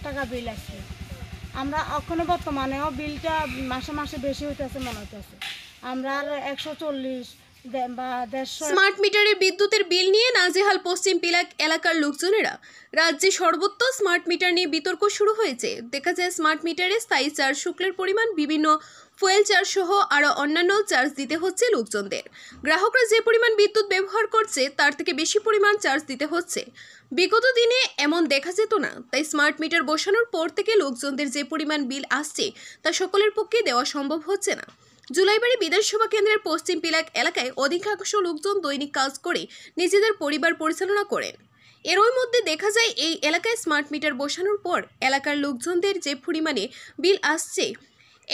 টাকা বিল আসছে। আমরা এখনো বর্তমানেও বিলটা মাসে মাসে বেশি হইতেছে মনে হইতেছে। আমরা আর 140 বা 150। স্মার্ট মিটারের বিদ্যুতের বিল নিয়ে নাজেহাল পশ্চিম পিলাক এলাকার লোকজনেরা। রাজ্যে সর্বত্র স্মার্ট মিটার নিয়ে বিতর্ক শুরু হয়েছে। দেখা যায় স্মার্ট মিটারে স্থায়ী চার্জ শুল্কের পরিমাণ, বিভিন্ন ফুয়েল চার্জ সহ আরও অন্যান্য চার্জ দিতে হচ্ছে লোকজনদের। গ্রাহকরা যে পরিমাণ বিদ্যুৎ ব্যবহার করছে তার থেকে বেশি পরিমাণ চার্জ দিতে হচ্ছে। বিগত দিনে এমন দেখা যেত না, তাই স্মার্ট মিটার বসানোর পর থেকে লোকজনদের যে পরিমাণ বিল আসছে তা সকলের পক্ষে দেওয়া সম্ভব হচ্ছে না। জুলাইবাড়ি বিধানসভা কেন্দ্রের পশ্চিম পিলাক এলাকায় অধিকাংশ লোকজন দৈনিক কাজ করে নিজেদের পরিবার পরিচালনা করেন। এরই মধ্যে দেখা যায় এই এলাকায় স্মার্ট মিটার বসানোর পর এলাকার লোকজনদের যে পরিমাণে বিল আসছে,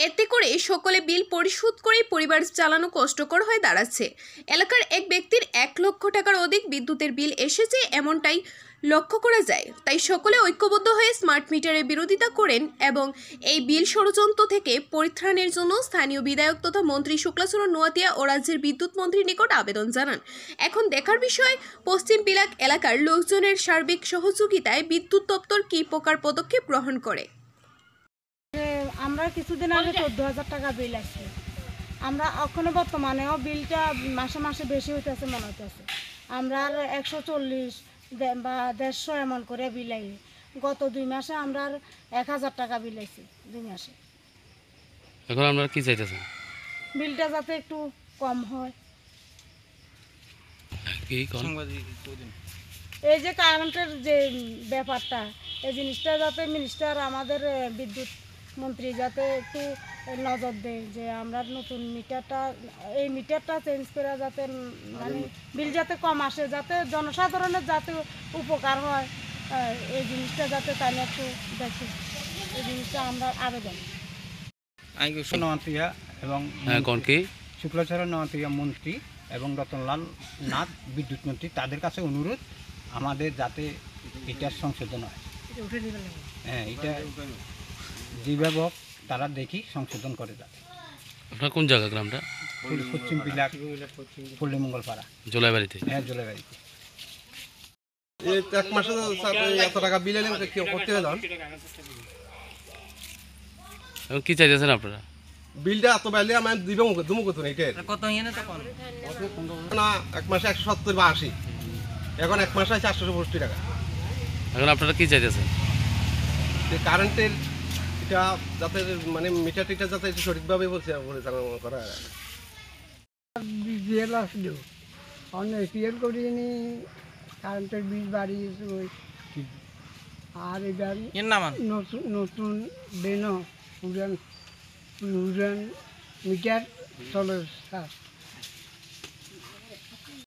এতে করে সকলে বিল পরিশোধ করে পরিবার চালানো কষ্টকর হয়ে দাঁড়াচ্ছে। এলাকার এক ব্যক্তির 1 লক্ষ টাকার অধিক বিদ্যুতের বিল এসেছে, এমনটাই লক্ষ্য করা যায়। তাই সকলে ঐক্যবদ্ধ হয়ে স্মার্ট মিটারের বিরোধিতা করেন এবং এই বিল ষড়যন্ত্র থেকে পরিত্রাণের জন্য স্থানীয় বিধায়ক তথা মন্ত্রী শুক্লাচরণ নোয়াতিয়া ও রাজ্যের বিদ্যুৎ মন্ত্রীর নিকট আবেদন জানান। এখন দেখার বিষয় পশ্চিম পিলাক এলাকার লোকজনের সার্বিক সহযোগিতায় বিদ্যুৎ দপ্তর কী প্রকার পদক্ষেপ গ্রহণ করে। আমরা কিছুদিন আগে 14,000 টাকা বিল আসছে। আমরা এখনো বর্তমানেও বিলটা মাসে মাসে বেশি হইতেছে মনে হইতেছে। আমরা আর 140 বা 150 এমন করে বিল আই। গত 2 মাসে আমরা আর 1000 টাকা বিল আইছি 2 মাসে। এখন আমরা কি চাইতেছেন? বিলটা যাতে একটু কম হয়। এই যে কারেন্টের যে ব্যাপারটা, এই জিনিসটা যাতে মিনিস্টার আমাদের বিদ্যুৎ মন্ত্রী যাতে একটু নজর দেয় যে আমরা নতুন মিটারটা, এই মিটারটা চেঞ্জ করে যাতে মানে বিল যাতে কম আসে, যাতে জনসাধারণের যাতে উপকার হয়, এই জিনিসটা যাতে তাই একটু দেখে, এই জিনিসটা আমরা আবেদন। এবং শুক্লাচরণ নওয়াতিয়া মন্ত্রী এবং রতনলাল নাথ বিদ্যুৎ মন্ত্রী, তাদের কাছে অনুরোধ আমাদের যাতে এটার সংশোধন হয়। হ্যাঁ, এটা যেভাবে তারা দেখি সংশোধন করে যাবে। আপনার কোন জায়গা গ্রামটা? পশ্চিম পিলাক, পল্লীমঙ্গলপাড়া, জোলাইবাড়িতে। হ্যাঁ, জোলাইবাড়িতে। এই 1 মাসে এত টাকা বিল এলে কি করতে হবে? এখন কি চাইতেছেন আপনারা? বিলটা এত বাইলে আমি দিব দুমু কত না, এটা কত না 1 মাসে 170 বা 80, এখন 1 মাসে 465 টাকা। এখন আপনারা কি চাইতেছেন? কারেন্টের এটা যাতে মানে মিটার টিটার যাতে সঠিকভাবে পরিচালনা করা হয়। বিল আসলো অন্য এপিএল করিনি, কারেন্টের বিল বাড়িয়েছে ওই। আর এবার নতুন বেনো পুরান মিটার চলে স্যার।